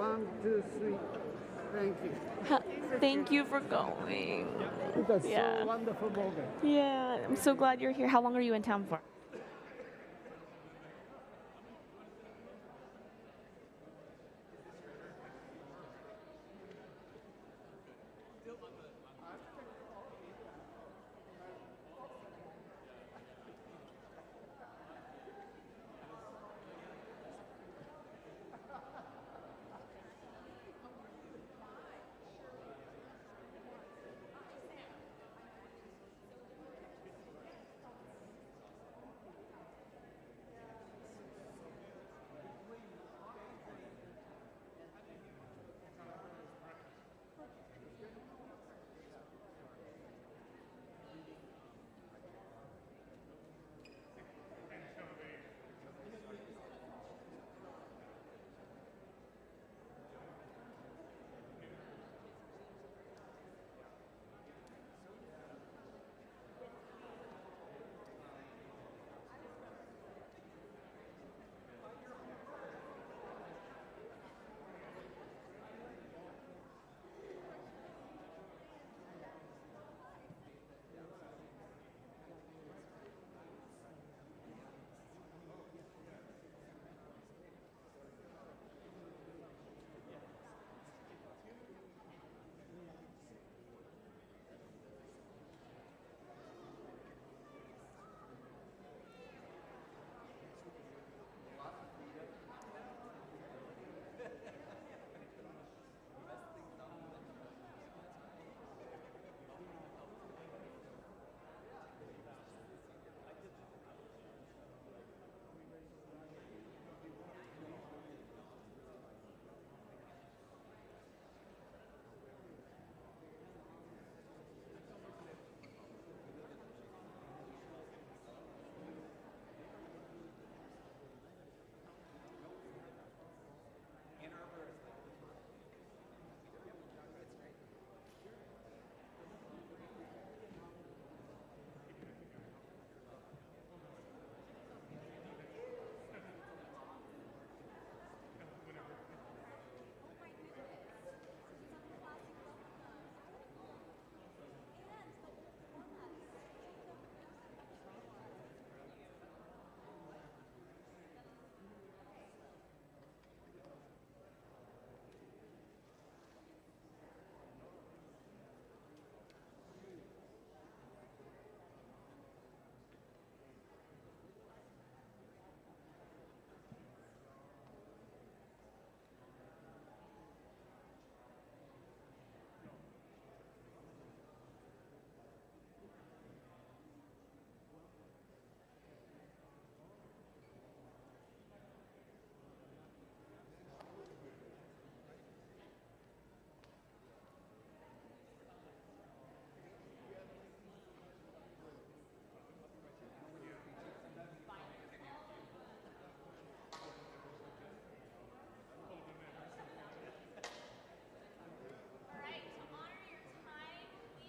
1, 2, 3. Thank you. Thank you for going. It was Yeah. so wonderful moment. Yeah, I'm so glad you're here. How long are you in town for?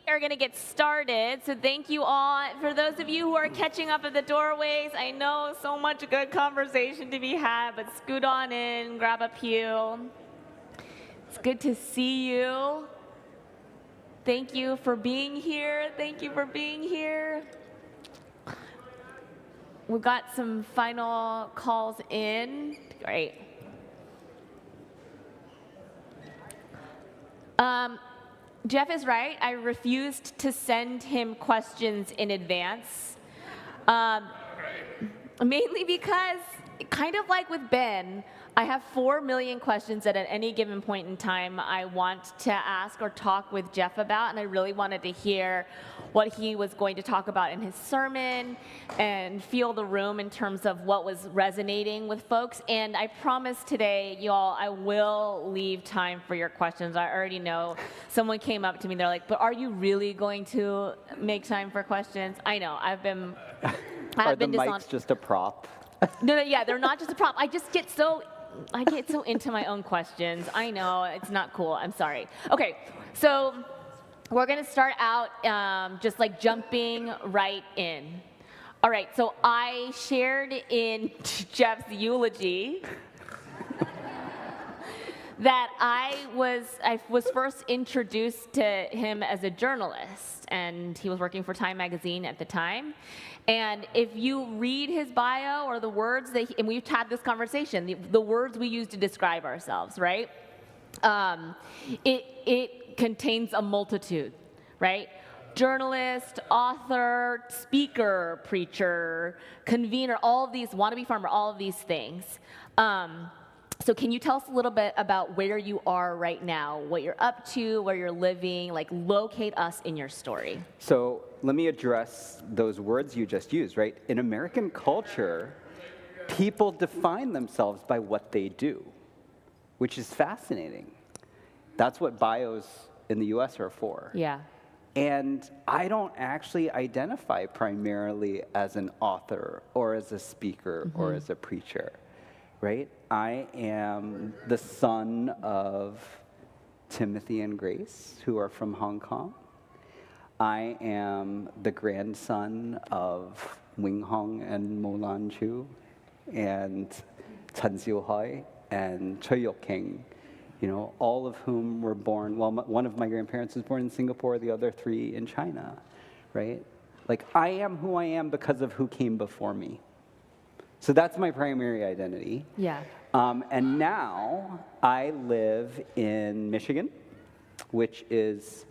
Are going to get started, so thank you all. For those of you who are catching up at the doorways, I know so much good conversation to be had, but scoot on in, grab a pew. It's good to see you. Thank you for being here. Thank you for being here. We've got some final calls in. Great. Jeff is right. I refused to send him questions in advance, mainly because, kind of like with Ben, I have 4 million questions that at any given point in time I want to ask or talk with Jeff about, and I really wanted to hear what he was going to talk about in his sermon and feel the room in terms of what was resonating with folks. And I promise today, y'all, I will leave time for your questions. I already know someone came up to me, they're like, but are you really going to make time for questions? I know, I've been Are the mics just a prop? No, yeah, they're not just a prop. I get so into my own questions. I know, it's not cool. I'm sorry. Okay, so we're going to start out just like jumping right in. All right, so I shared in Jeff's eulogy that I was first introduced to him as a journalist, and he was working for Time magazine at the time. And if you read his bio or the words that, and we've had this conversation, the words we use to describe ourselves, right? It contains a multitude, right? Journalist, author, speaker, preacher, convener, all of these, wannabe farmer, all of these things. So can you tell us a little bit about where you are right now, what you're up to, where you're living, like locate us in your story? So let me address those words you just used, right? In American culture, people define themselves by what they do, which is fascinating. That's what bios in the US are for. Yeah. And I don't actually identify primarily as an author or as a speaker or as a preacher, right? I am the son of Timothy and Grace, who are from Hong Kong. I am the grandson of Wing Hong and Mo Lan Chu and Chen Xiuhai and Choi Yok-king, you know, all of whom were born, well, one of my grandparents was born in Singapore, the other three in China, right? Like, I am who I am because of who came before me. So that's my primary identity. Yeah. And now I live in Michigan, which is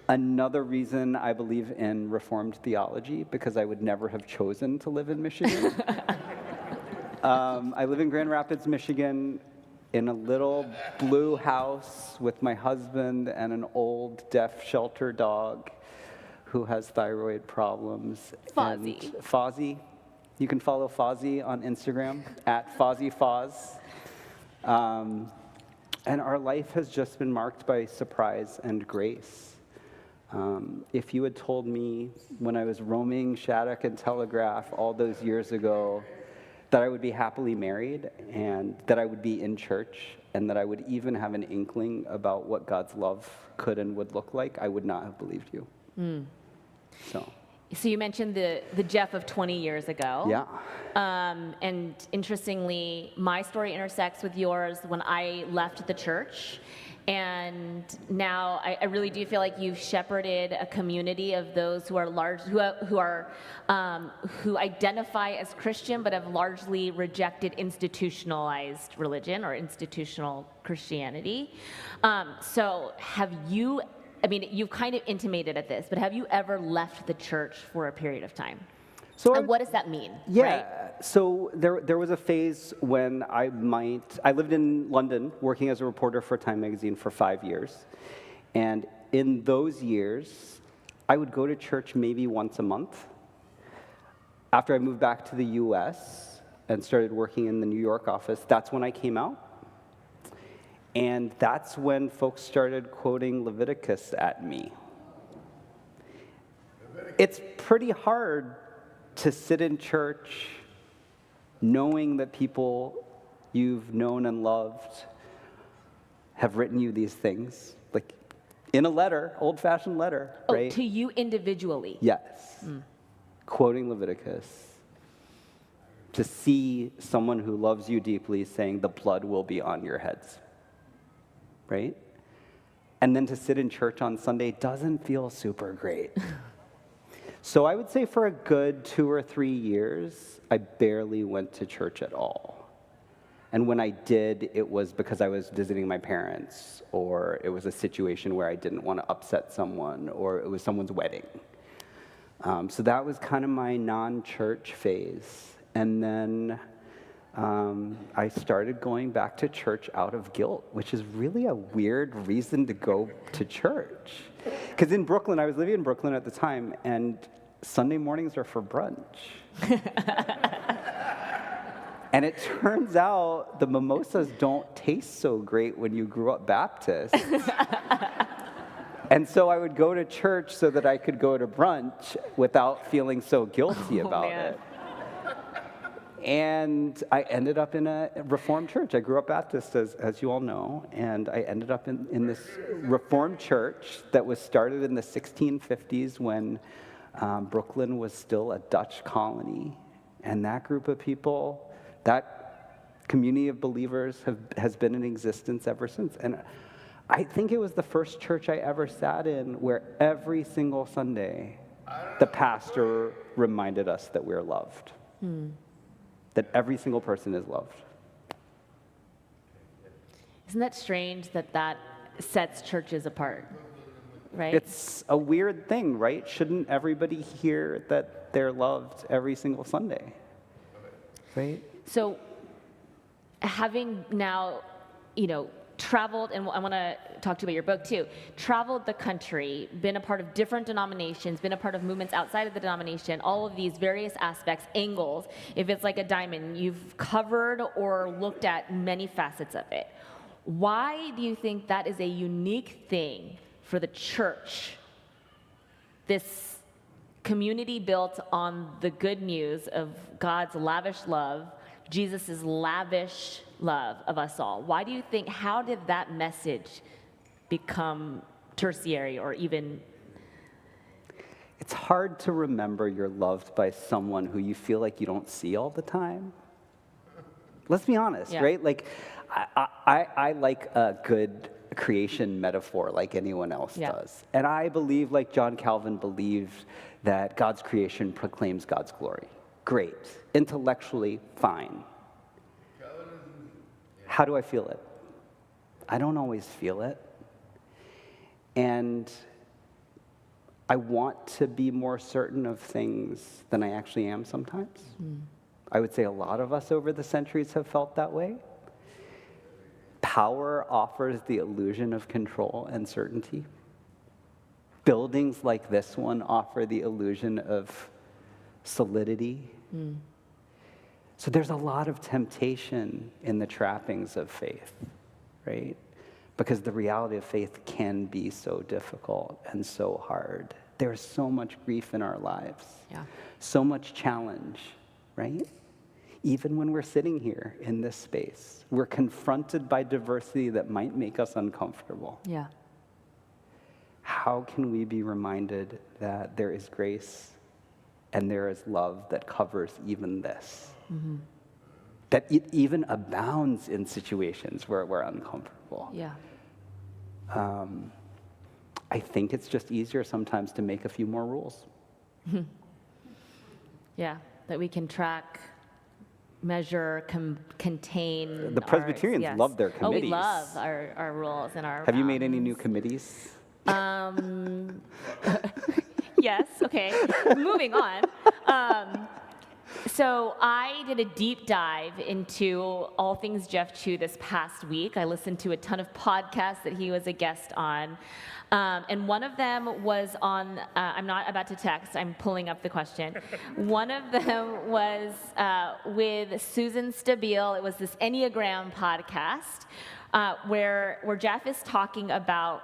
another reason I believe in Reformed theology, because I would never have chosen to live in Michigan. I live in Grand Rapids, Michigan, in a little blue house with my husband and an old deaf shelter dog who has thyroid problems. Fozzie. And Fozzie. You can follow Fozzie on Instagram, at FozzieFoz. And our life has just been marked by surprise and grace. If you had told me when I was roaming Shattuck and Telegraph all those years ago that I would be happily married and that I would be in church and that I would even have an inkling about what God's love could and would look like, I would not have believed you. So you mentioned the Jeff of 20 years ago. Yeah. And interestingly, my story intersects with yours when I left the church. And now I really do feel like you've shepherded a community of those who are who identify as Christian but have largely rejected institutionalized religion or institutional Christianity. So have you? I mean, you've kind of intimated at this, but have you ever left the church for a period of time? And what does that mean? Yeah, right? So there was a phase when I lived in London working as a reporter for Time magazine for 5 years. And in those years, I would go to church maybe once a month. After I moved back to the US and started working in the New York office, that's when I came out. And that's when folks started quoting Leviticus at me. It's pretty hard to sit in church knowing that people you've known and loved have written you these things, like in a letter, old-fashioned letter, right? To you individually? Yes. Quoting Leviticus. To see someone who loves you deeply saying, the blood will be on your heads. Right? And then to sit in church on Sunday doesn't feel super great. So I would say for a good 2 or 3 years, I barely went to church at all. And when I did, it was because I was visiting my parents, or it was a situation where I didn't want to upset someone, or it was someone's wedding. So that was kind of my non-church phase. And then I started going back to church out of guilt, which is really a weird reason to go to church. Because in Brooklyn, I was living in Brooklyn at the time, and Sunday mornings are for brunch. And it turns out the mimosas don't taste so great when you grew up Baptist. And so I would go to church so that I could go to brunch without feeling so guilty about it. And I ended up in a Reformed church. I grew up Baptist, as you all know, and I ended up in this Reformed church that was started in the 1650s when Brooklyn was still a Dutch colony. And that group of people, that community of believers has been in existence ever since. And I think it was the first church I ever sat in where every single Sunday the pastor reminded us that we're loved, that every single person is loved. Isn't that strange that that sets churches apart, right? It's a weird thing, right? Shouldn't everybody hear that they're loved every single Sunday, right? So having now, traveled, and I want to talk to you about your book too, traveled the country, been a part of different denominations, been a part of movements outside of the denomination, all of these various aspects, angles, if it's like a diamond, you've covered or looked at many facets of it. Why do you think that is a unique thing for the church? This community built on the good news of God's lavish love, Jesus' lavish love of us all. Why do you think, how did that message become tertiary or even? It's hard to remember you're loved by someone who you feel like you don't see all the time. Let's be honest, right? Like, I like a good creation metaphor like anyone else does. And I believe, like John Calvin believed, that God's creation proclaims God's glory. Great. Intellectually, fine. How do I feel it? I don't always feel it. And I want to be more certain of things than I actually am sometimes. I would say a lot of us over the centuries have felt that way. Power offers the illusion of control and certainty. Buildings like this one offer the illusion of solidity. So there's a lot of temptation in the trappings of faith, right? Because the reality of faith can be so difficult and so hard. There's so much grief in our lives, so much challenge, right? Even when we're sitting here in this space, we're confronted by diversity that might make us uncomfortable. How can we be reminded that there is grace and there is love that covers even this? That it even abounds in situations where we're uncomfortable. I think it's just easier sometimes to make a few more rules. That we can track, measure, contain. The Presbyterians love their committees. Oh, we love our rules and our. Have you made any new committees? Yes, okay. Moving on. So I did a deep dive into all things Jeff Chu this past week. I listened to a ton of podcasts that he was a guest on. And one of them was on, I'm not about to text, I'm pulling up the question. One of them was with Susan Stabile. It was this Enneagram podcast where Jeff is talking about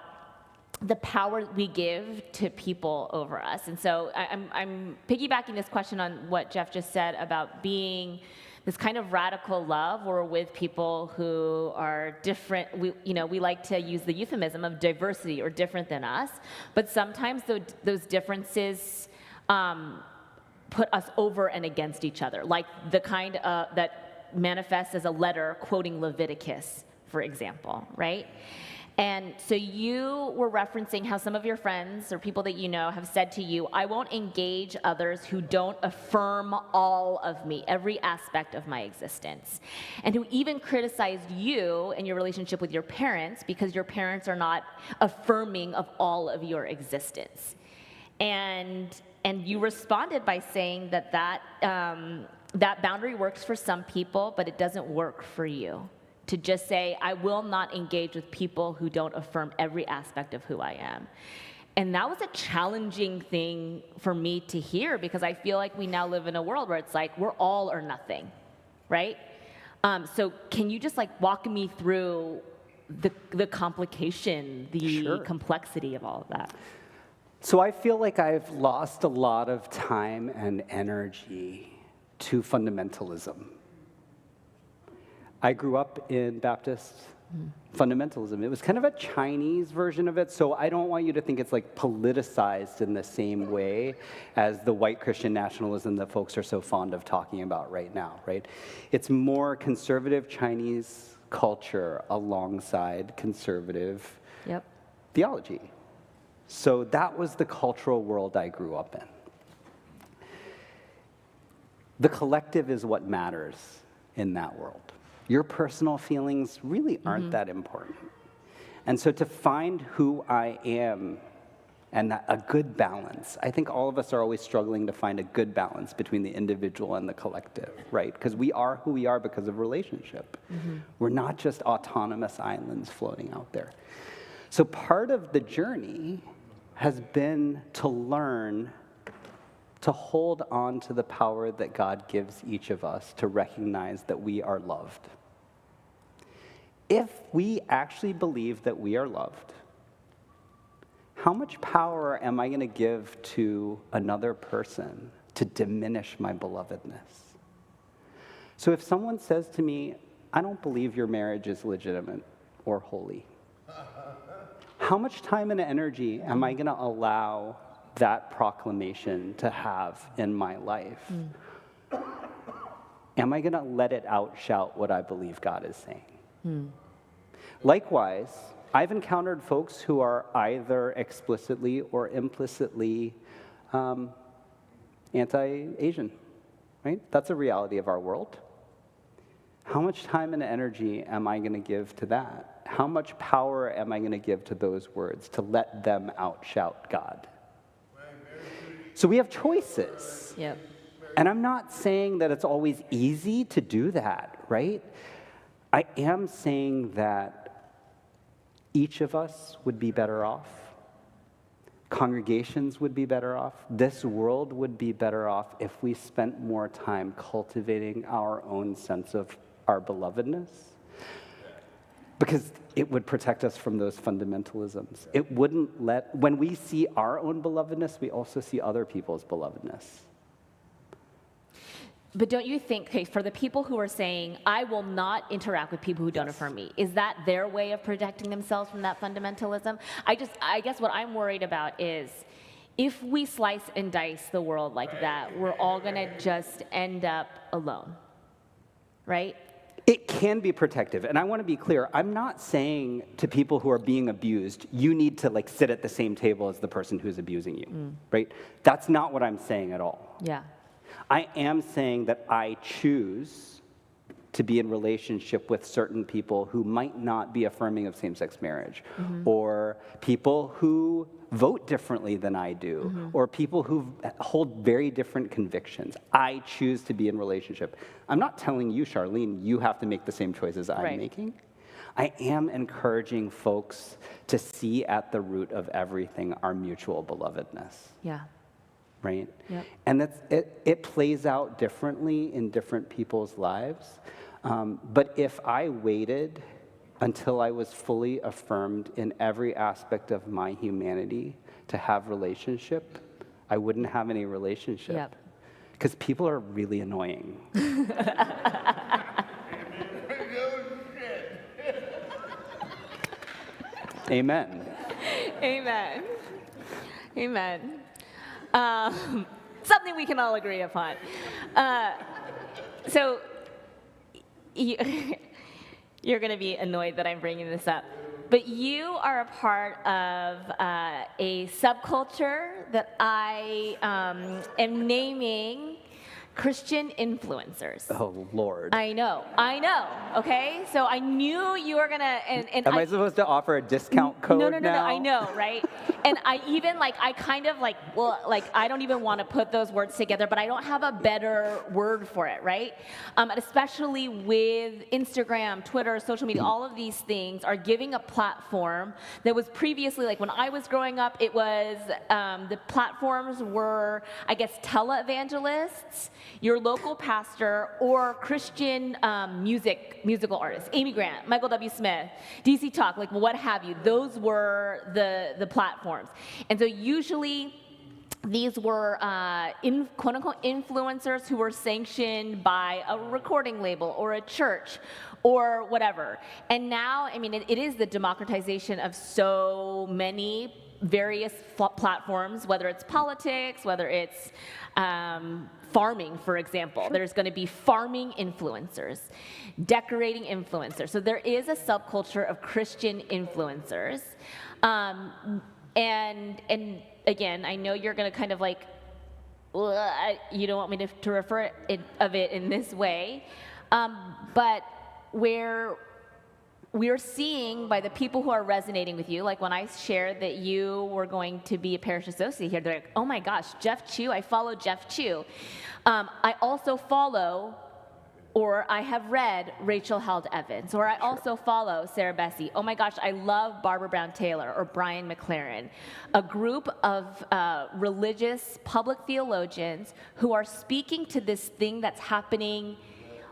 the power we give to people over us. And so I'm piggybacking this question on what Jeff just said about being this kind of radical love where we're with people who are different. We like to use the euphemism of diversity or different than us, but sometimes those differences put us over and against each other, like the kind that manifests as a letter quoting Leviticus, for example, right? And so you were referencing how some of your friends or people that you know have said to you, I won't engage others who don't affirm all of me, every aspect of my existence. And who even criticized you and your relationship with your parents because your parents are not affirming of all of your existence. And you responded by saying that boundary works for some people, but it doesn't work for you. To just say, I will not engage with people who don't affirm every aspect of who I am. And that was a challenging thing for me to hear because I feel like we now live in a world where it's like, we're all or nothing, right? So can you just walk me through the complication, the complexity of all of that? So I feel like I've lost a lot of time and energy to fundamentalism. I grew up in Baptist Fundamentalism. It was kind of a Chinese version of it, so I don't want you to think it's like politicized in the same way as the white Christian nationalism that folks are so fond of talking about right now, right? It's more conservative Chinese culture alongside conservative theology. So that was the cultural world I grew up in. The collective is what matters in that world. Your personal feelings really aren't that important. And so to find who I am and a good balance, I think all of us are always struggling to find a good balance between the individual and the collective, right? Because we are who we are because of relationship. We're not just autonomous islands floating out there. So part of the journey has been to learn to hold on to the power that God gives each of us to recognize that we are loved. If we actually believe that we are loved, how much power am I going to give to another person to diminish my belovedness? So if someone says to me, I don't believe your marriage is legitimate or holy, how much time and energy am I going to allow that proclamation to have in my life? Am I going to let it outshout what I believe God is saying? Likewise, I've encountered folks who are either explicitly or implicitly anti-Asian, right? That's a reality of our world. How much time and energy am I going to give to that? How much power am I going to give to those words to let them outshout God? So we have choices. Yep. And I'm not saying that it's always easy to do that, right? I am saying that each of us would be better off. Congregations would be better off. This world would be better off if we spent more time cultivating our own sense of our belovedness. Because it would protect us from those fundamentalisms. It wouldn't when we see our own belovedness, we also see other people's belovedness. But don't you think, okay, for the people who are saying, I will not interact with people who don't affirm me, is that their way of protecting themselves from that fundamentalism? I guess what I'm worried about is, if we slice and dice the world like that, we're all gonna just end up alone, right? It can be protective, and I want to be clear, I'm not saying to people who are being abused, you need to like sit at the same table as the person who's abusing you, right? That's not what I'm saying at all. Yeah. I am saying that I choose to be in relationship with certain people who might not be affirming of same-sex marriage, or people who vote differently than I do, or people who hold very different convictions. I choose to be in relationship. I'm not telling you, Charlene, you have to make the same choices I'm making. I am encouraging folks to see at the root of everything our mutual belovedness. Yeah. Right? Yep. And it plays out differently in different people's lives. But if I waited until I was fully affirmed in every aspect of my humanity to have relationship, I wouldn't have any relationship. Yep. Because people are really annoying. Amen. Amen. Amen. Something we can all agree upon. So you're going to be annoyed that I'm bringing this up, but you are a part of a subculture that I am naming Christian influencers. Oh, Lord. I know, okay? So I knew you were gonna, and Am I supposed to offer a discount code No, now? I know, right? And I even, I kind of I don't even want to put those words together, but I don't have a better word for it, right? And especially with Instagram, Twitter, social media, all of these things are giving a platform that was previously, like when I was growing up, it was, the platforms were, I guess, televangelists, your local pastor, or Christian musical artists, Amy Grant, Michael W. Smith, DC Talk, what have you. Those were the platforms. And so usually these were quote-unquote influencers who were sanctioned by a recording label or a church or whatever. And now, I mean, it is the democratization of so many various platforms, whether it's politics, whether it's farming, for example. Sure. There's going to be farming influencers, decorating influencers. So there is a subculture of Christian influencers. And again, I know you're going to kind of like, you don't want me to refer of it in this way, but where we're seeing by the people who are resonating with you, like when I shared that you were going to be a parish associate here, they're like, oh my gosh, Jeff Chu, I follow Jeff Chu. I also follow, or I have read Rachel Held Evans, or I also follow Sarah Bessey. Oh my gosh, I love Barbara Brown Taylor or Brian McLaren, a group of religious public theologians who are speaking to this thing that's happening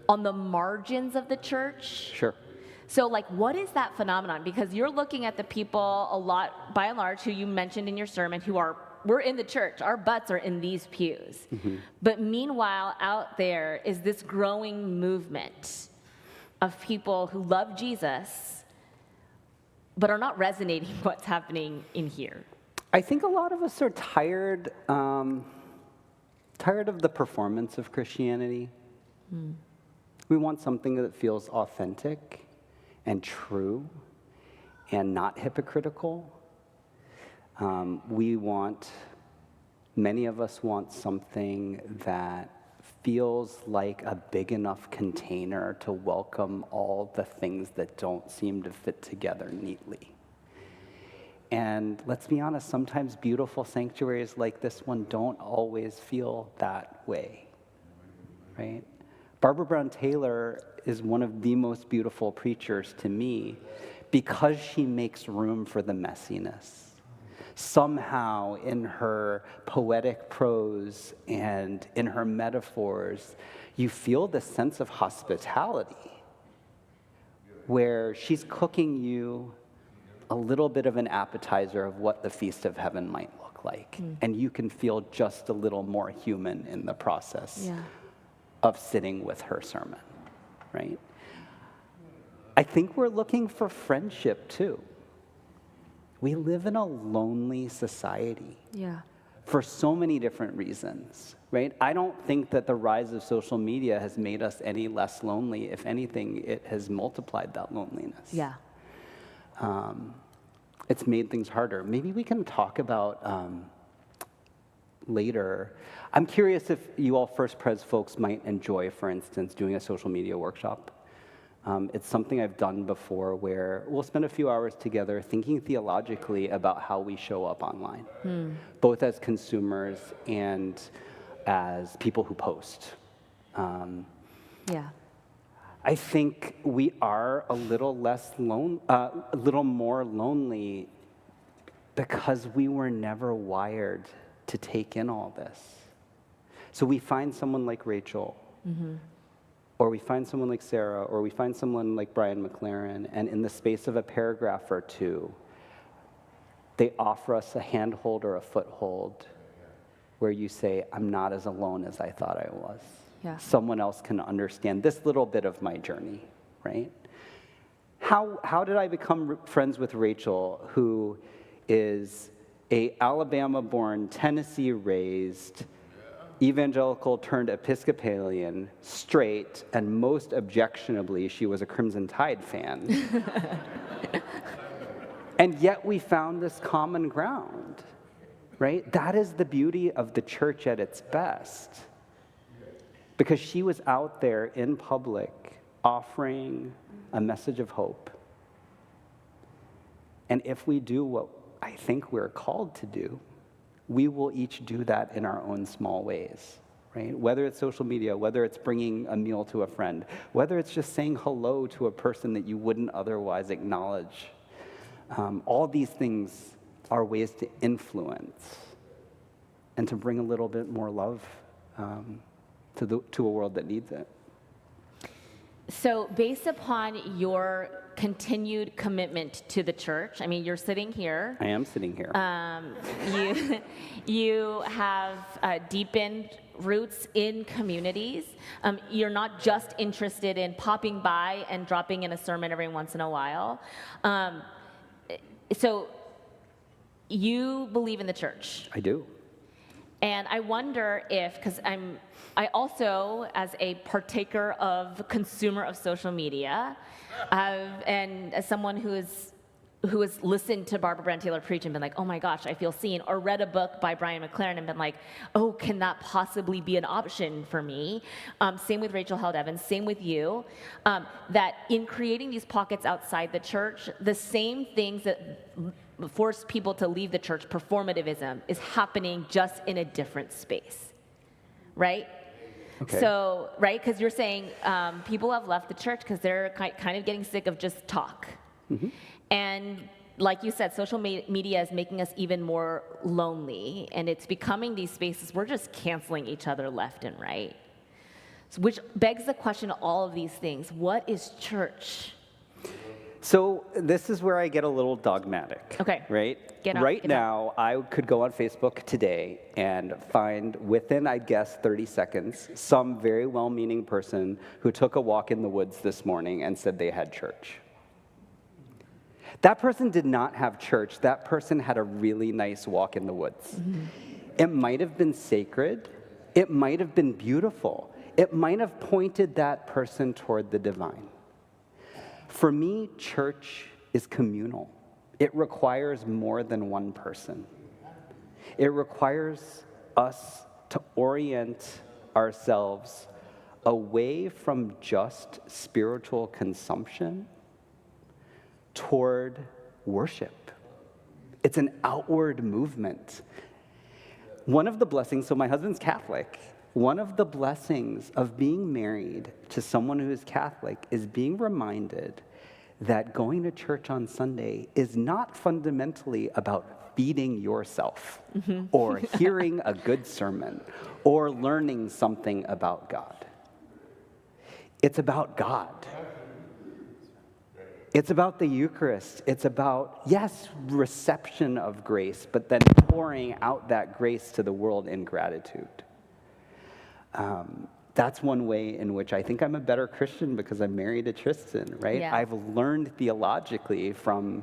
on the margins of the church. Sure. So, like, what is that phenomenon? Because you're looking at the people a lot, by and large, who you mentioned in your sermon, we're in the church. Our butts are in these pews. Mm-hmm. But meanwhile, out there is this growing movement of people who love Jesus, but are not resonating with what's happening in here. I think a lot of us are tired of the performance of Christianity. Mm. We want something that feels authentic and true and not hypocritical. Many of us want something that feels like a big enough container to welcome all the things that don't seem to fit together neatly. And let's be honest, sometimes beautiful sanctuaries like this one don't always feel that way, right? Barbara Brown Taylor is one of the most beautiful preachers to me because she makes room for the messiness. Somehow in her poetic prose and in her metaphors, you feel this sense of hospitality where she's cooking you a little bit of an appetizer of what the feast of heaven might look like. Mm. And you can feel just a little more human in the process of sitting with her sermon, right? I think we're looking for friendship too. We live in a lonely society for so many different reasons, right? I don't think that the rise of social media has made us any less lonely. If anything, it has multiplied that loneliness. Yeah. It's made things harder. Maybe we can talk about later. I'm curious if you all First Pres folks might enjoy, for instance, doing a social media workshop. It's something I've done before where we'll spend a few hours together thinking theologically about how we show up online, both as consumers and as people who post. I think we are a little more lonely because we were never wired to take in all this. So we find someone like Rachel, or we find someone like Sarah, or we find someone like Brian McLaren, and in the space of a paragraph or two, they offer us a handhold or a foothold where you say, I'm not as alone as I thought I was. Yeah. Someone else can understand this little bit of my journey, right? How did I become friends with Rachel, who is a Alabama-born, Tennessee-raised, evangelical turned Episcopalian, straight, and most objectionably, she was a Crimson Tide fan. And yet we found this common ground, right? That is the beauty of the church at its best. Because she was out there in public offering a message of hope. And if we do what I think we're called to do, we will each do that in our own small ways, right? Whether it's social media, whether it's bringing a meal to a friend, whether it's just saying hello to a person that you wouldn't otherwise acknowledge. All these things are ways to influence and to bring a little bit more love to a world that needs it. So based upon your continued commitment to the church, I mean, you're sitting here. I am sitting here. You have deepened roots in communities. You're not just interested in popping by and dropping in a sermon every once in a while. So you believe in the church. I do. And I wonder if, because I also, as a partaker of consumer of social media, and as someone who has listened to Barbara Brand Taylor preach and been like, oh my gosh, I feel seen, or read a book by Brian McLaren and been like, oh, can that possibly be an option for me? Same with Rachel Held Evans, same with you, that in creating these pockets outside the church, the same things that force people to leave the church, performativism, is happening just in a different space, right? Okay. So, right, because you're saying people have left the church because they're kind of getting sick of just talk. Mm-hmm. And like you said, social media is making us even more lonely, and it's becoming these spaces we're just canceling each other left and right. So, which begs the question of all of these things. What is church? So this is where I get a little dogmatic. Okay. Right? Right now, I could go on Facebook today and find within, I guess, 30 seconds, some very well-meaning person who took a walk in the woods this morning and said they had church. That person did not have church. That person had a really nice walk in the woods. Mm-hmm. It might have been sacred. It might have been beautiful. It might have pointed that person toward the divine. For me, church is communal. It requires more than one person. It requires us to orient ourselves away from just spiritual consumption toward worship. It's an outward movement. One of the blessings, so my husband's Catholic, one of the blessings of being married to someone who is Catholic is being reminded that going to church on Sunday is not fundamentally about feeding yourself or hearing a good sermon or learning something about God. It's about God. It's about the Eucharist. It's about, yes, reception of grace, but then pouring out that grace to the world in gratitude. That's one way in which I think I'm a better Christian because I'm married to Tristan, right? Yeah. I've learned theologically from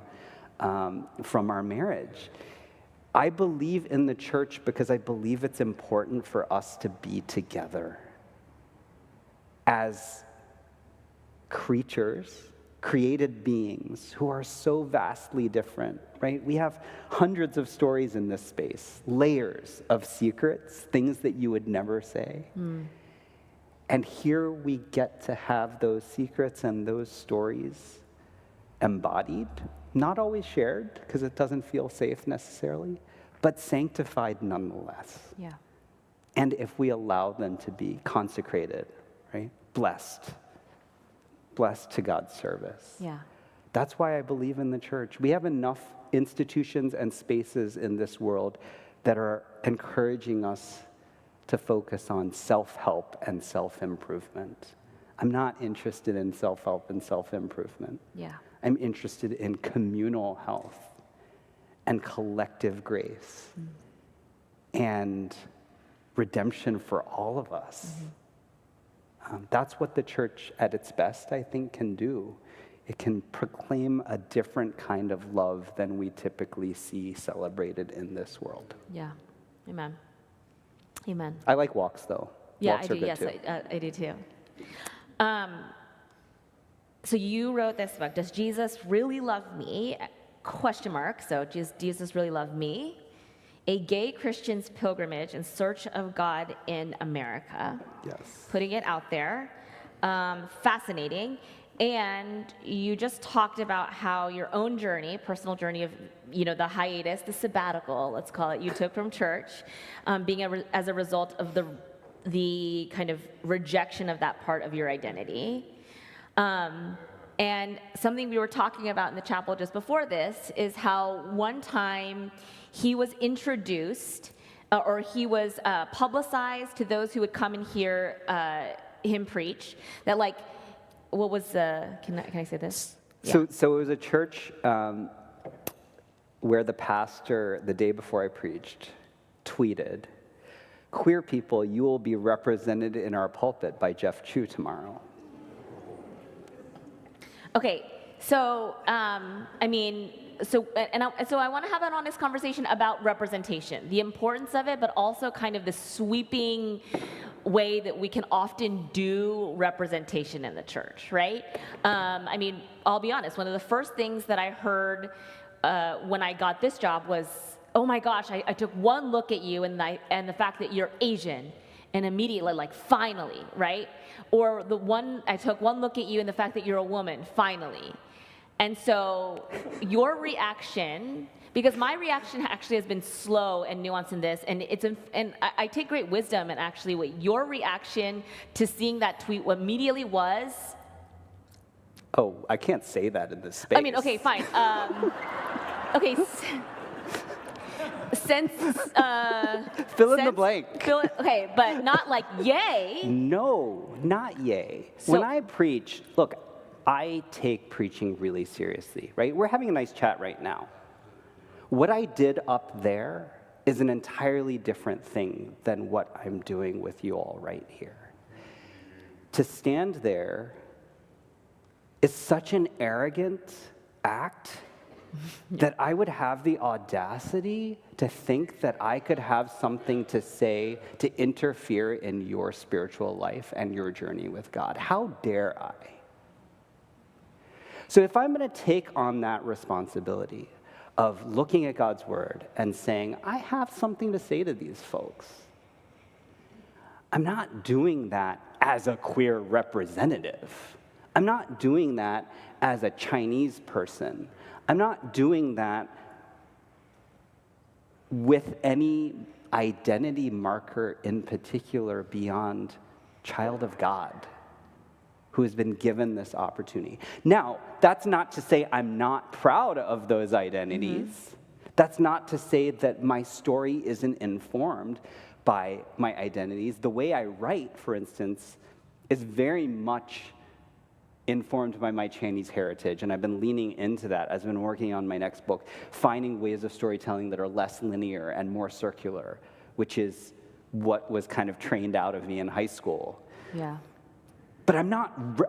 our marriage. I believe in the church because I believe it's important for us to be together as creatures, created beings who are so vastly different, right? We have hundreds of stories in this space, layers of secrets, things that you would never say. And here we get to have those secrets and those stories embodied, not always shared because it doesn't feel safe necessarily, but sanctified nonetheless. Yeah. And if we allow them to be consecrated, right? Blessed to God's service. Yeah. That's why I believe in the church. We have enough institutions and spaces in this world that are encouraging us to focus on self-help and self-improvement. I'm not interested in self-help and self-improvement. Yeah. I'm interested in communal health and collective grace and redemption for all of us. That's what the church at its best, I think, can do. It can proclaim a different kind of love than we typically see celebrated in this world. Yeah. Amen. Amen. I like walks, though. Yeah, walks I do. are good Yes, too. I do too. So you wrote this book, Does Jesus Really Love Me? Question mark. So does Jesus really love me? A gay Christian's pilgrimage in search of God in America. Yes. Putting it out there. Fascinating. And you just talked about how your own journey, personal journey of, the hiatus, the sabbatical, let's call it, you took from church, being as a result of the kind of rejection of that part of your identity. And something we were talking about in the chapel just before this is how one time he was introduced, or he was publicized to those who would come and hear him preach, that what was can I say this? Yeah. So it was a church where the pastor, the day before I preached, tweeted, queer people, you will be represented in our pulpit by Jeff Chu tomorrow. Okay, so so I want to have an honest conversation about representation, the importance of it, but also kind of the sweeping way that we can often do representation in the church, right? I'll be honest, one of the first things that I heard when I got this job was, oh my gosh, I took one look at you and the fact that you're Asian, and immediately, like, finally, right? Or I took one look at you and the fact that you're a woman, finally. And so your reaction, because my reaction actually has been slow and nuanced in this, and I take great wisdom in actually what your reaction to seeing that tweet immediately was. Oh, I can't say that in this space. Okay, fine. Okay. Since fill in the blank. Okay, but not like yay. No, not yay. So, when I preach, look, I take preaching really seriously, right? We're having a nice chat right now. What I did up there is an entirely different thing than what I'm doing with you all right here. To stand there is such an arrogant act that I would have the audacity to think that I could have something to say to interfere in your spiritual life and your journey with God. How dare I? So if I'm going to take on that responsibility of looking at God's word and saying, I have something to say to these folks, I'm not doing that as a queer representative. I'm not doing that as a Chinese person. I'm not doing that with any identity marker in particular beyond child of God who has been given this opportunity. Now, that's not to say I'm not proud of those identities. Mm-hmm. That's not to say that my story isn't informed by my identities. The way I write, for instance, is very much informed by my Chinese heritage, and I've been leaning into that as I've been working on my next book, finding ways of storytelling that are less linear and more circular, which is what was kind of trained out of me in high school. Yeah. But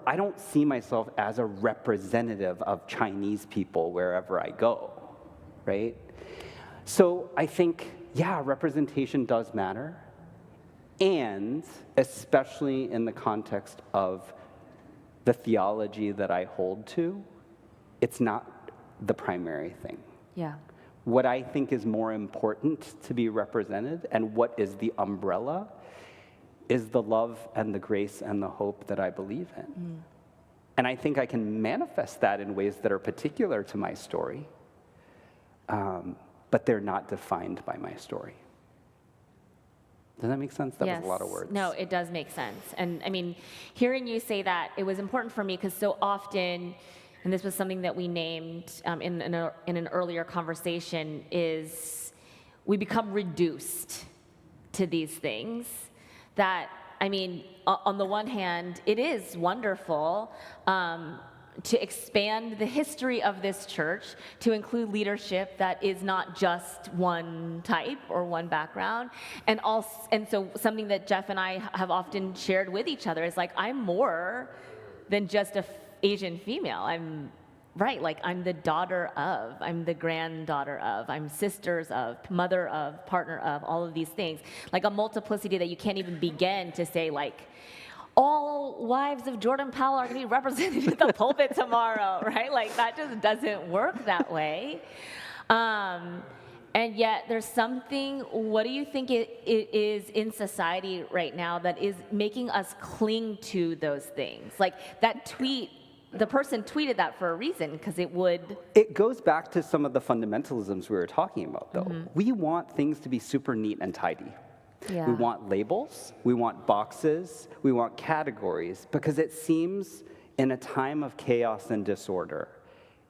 I don't see myself as a representative of Chinese people wherever I go, right? So I think, yeah, representation does matter, and especially in the context of the theology that I hold to, it's not the primary thing. Yeah. What I think is more important to be represented and what is the umbrella is the love and the grace and the hope that I believe in. Mm. And I think I can manifest that in ways that are particular to my story, but they're not defined by my story. Does that make sense? That was a lot of words. No, it does make sense. And I mean, hearing you say that, it was important for me because so often, and this was something that we named in an earlier conversation, is we become reduced to these things that, I mean, on the one hand, it is wonderful to expand the history of this church to include leadership that is not just one type or one background. And so something that Jeff and I have often shared with each other is like, I'm more than just an Asian female. I'm the daughter of, I'm the granddaughter of, I'm sisters of, mother of, partner of, all of these things. Like a multiplicity that you can't even begin to say, like, all wives of Jordan Powell are going to be represented in the pulpit tomorrow, right? Like, that just doesn't work that way. And yet there's something, what do you think it is in society right now that is making us cling to those things? Like that tweet, the person tweeted that for a reason, because it would... It goes back to some of the fundamentalisms we were talking about, though. Mm-hmm. We want things to be super neat and tidy. Yeah. We want labels, we want boxes, we want categories, because it seems in a time of chaos and disorder,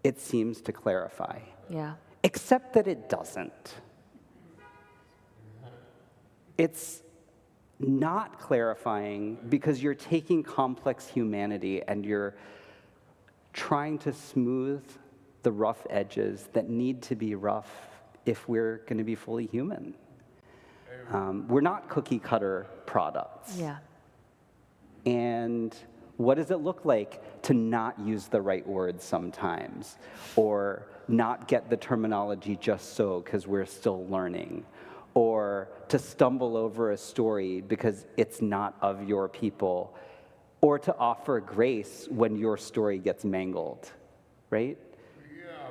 it seems to clarify. Yeah. Except that it doesn't. It's not clarifying because you're taking complex humanity and you're trying to smooth the rough edges that need to be rough if we're going to be fully human. We're not cookie cutter products. Yeah. And what does it look like to not use the right words sometimes, or not get the terminology just so because we're still learning, or to stumble over a story because it's not of your people, or to offer grace when your story gets mangled, right?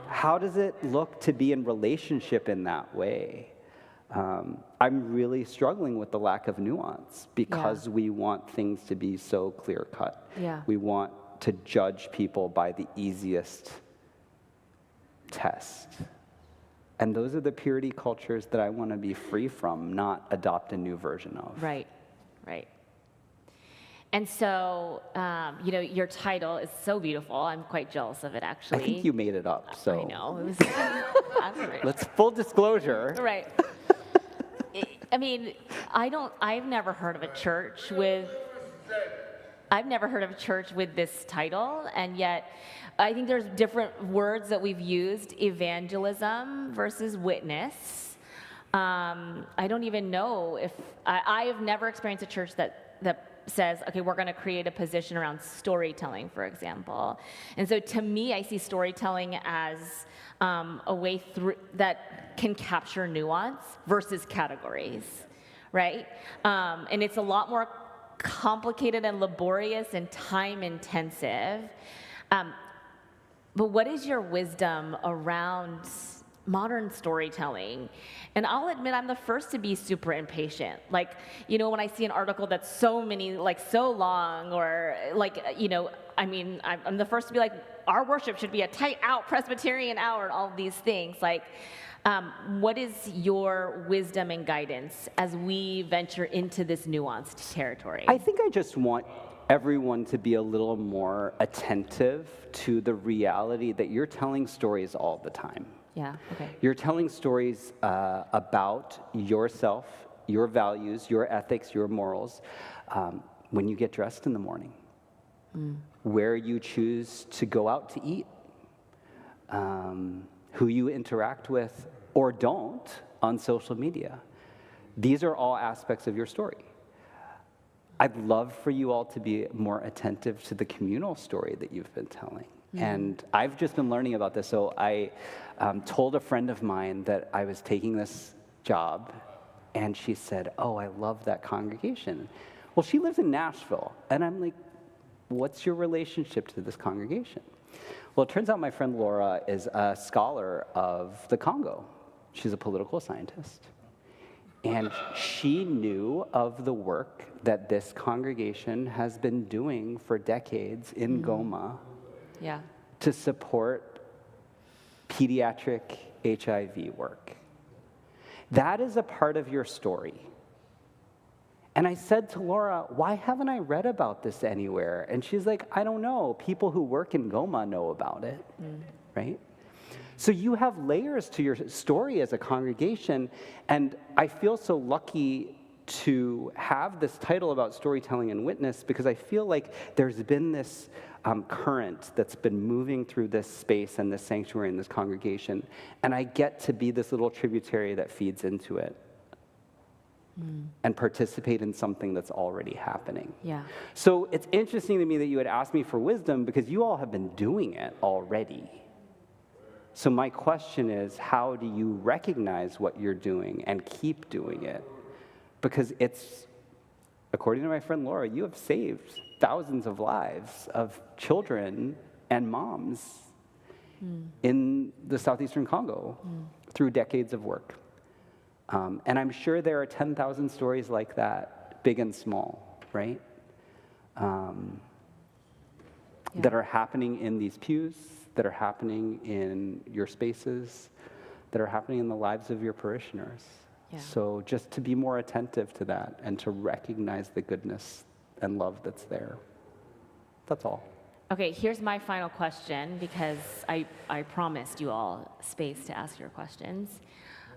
How does it look to be in relationship in that way? I'm really struggling with the lack of nuance because we want things to be so clear-cut. Yeah. We want to judge people by the easiest test. And those are the purity cultures that I want to be free from, not adopt a new version of. Right, right. And so, your title is so beautiful. I'm quite jealous of it, actually. I think you made it up, so. I know. It was, that's right. Let's full disclosure. Right. I mean, I've never heard of a church with this title, and yet I think there's different words that we've used: evangelism versus witness. I don't even know if I have never experienced a church that says, okay, we're going to create a position around storytelling, for example. And so to me, I see storytelling as a way through that can capture nuance versus categories, right? And it's a lot more complicated and laborious and time intensive. But what is your wisdom around modern storytelling? And I'll admit I'm the first to be super impatient. Like, when I see an article that's so long, or I'm the first to be like, our worship should be a tight out Presbyterian hour and all of these things. Like, what is your wisdom and guidance as we venture into this nuanced territory? I think I just want everyone to be a little more attentive to the reality that you're telling stories all the time. Yeah, okay. You're telling stories about yourself, your values, your ethics, your morals, when you get dressed in the morning, where you choose to go out to eat, who you interact with or don't on social media. These are all aspects of your story. I'd love for you all to be more attentive to the communal story that you've been telling. And I've just been learning about this. So I told a friend of mine that I was taking this job, and she said, "Oh, I love that congregation." Well, she lives in Nashville, and I'm like, "What's your relationship to this congregation?" Well, it turns out my friend Laura is a scholar of the Congo. She's a political scientist. And she knew of the work that this congregation has been doing for decades in Goma to support pediatric HIV work. That is a part of your story. And I said to Laura, "Why haven't I read about this anywhere?" And she's like, "I don't know. People who work in Goma know about it," right? So you have layers to your story as a congregation, and I feel so lucky to have this title about storytelling and witness, because I feel like there's been this current that's been moving through this space and this sanctuary and this congregation, and I get to be this little tributary that feeds into it and participate in something that's already happening. Yeah. So it's interesting to me that you had asked me for wisdom, because you all have been doing it already. So my question is, how do you recognize what you're doing and keep doing it? Because it's, according to my friend Laura, you have saved thousands of lives of children and moms in the southeastern Congo through decades of work. And I'm sure there are 10,000 stories like that, big and small, right? That are happening in these pews, that are happening in your spaces, that are happening in the lives of your parishioners. Yeah. So just to be more attentive to that and to recognize the goodness and love that's there. That's all. Okay, here's my final question, because I promised you all space to ask your questions.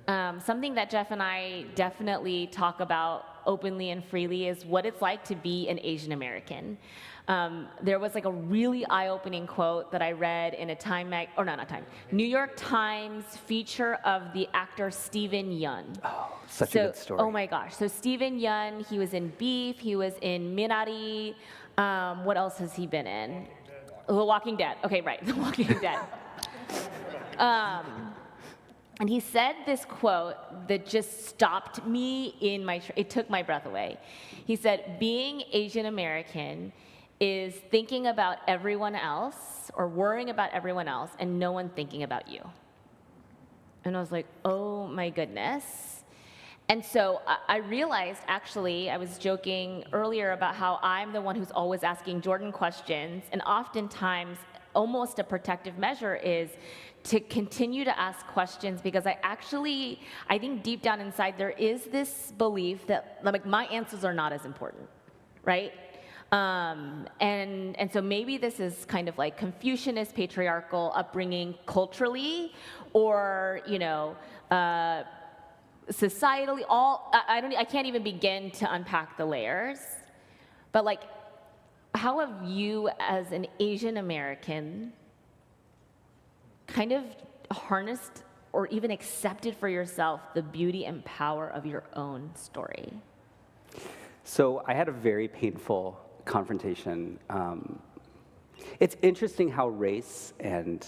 Something that Jeff and I definitely talk about openly and freely is what it's like to be an Asian American. There was like a really eye-opening quote that I read in a New York Times feature of the actor Steven Yeun. Oh, such a good story. Oh my gosh. So Steven Yeun, he was in Beef, he was in Minari. What else has he been in? The Walking Dead. Okay, right, The Walking Dead. And he said this quote that just stopped me in it took my breath away. He said, being Asian American is thinking about everyone else or worrying about everyone else and no one thinking about you. And I was like, oh my goodness. And so I realized, actually, I was joking earlier about how I'm the one who's always asking Jordan questions, and oftentimes almost a protective measure is to continue to ask questions, because I think deep down inside there is this belief that like my answers are not as important, right? And so maybe this is kind of like Confucianist patriarchal upbringing culturally, or societally. I can't even begin to unpack the layers. But like, how have you as an Asian American kind of harnessed or even accepted for yourself the beauty and power of your own story? So I had a very painful confrontation. It's interesting how race and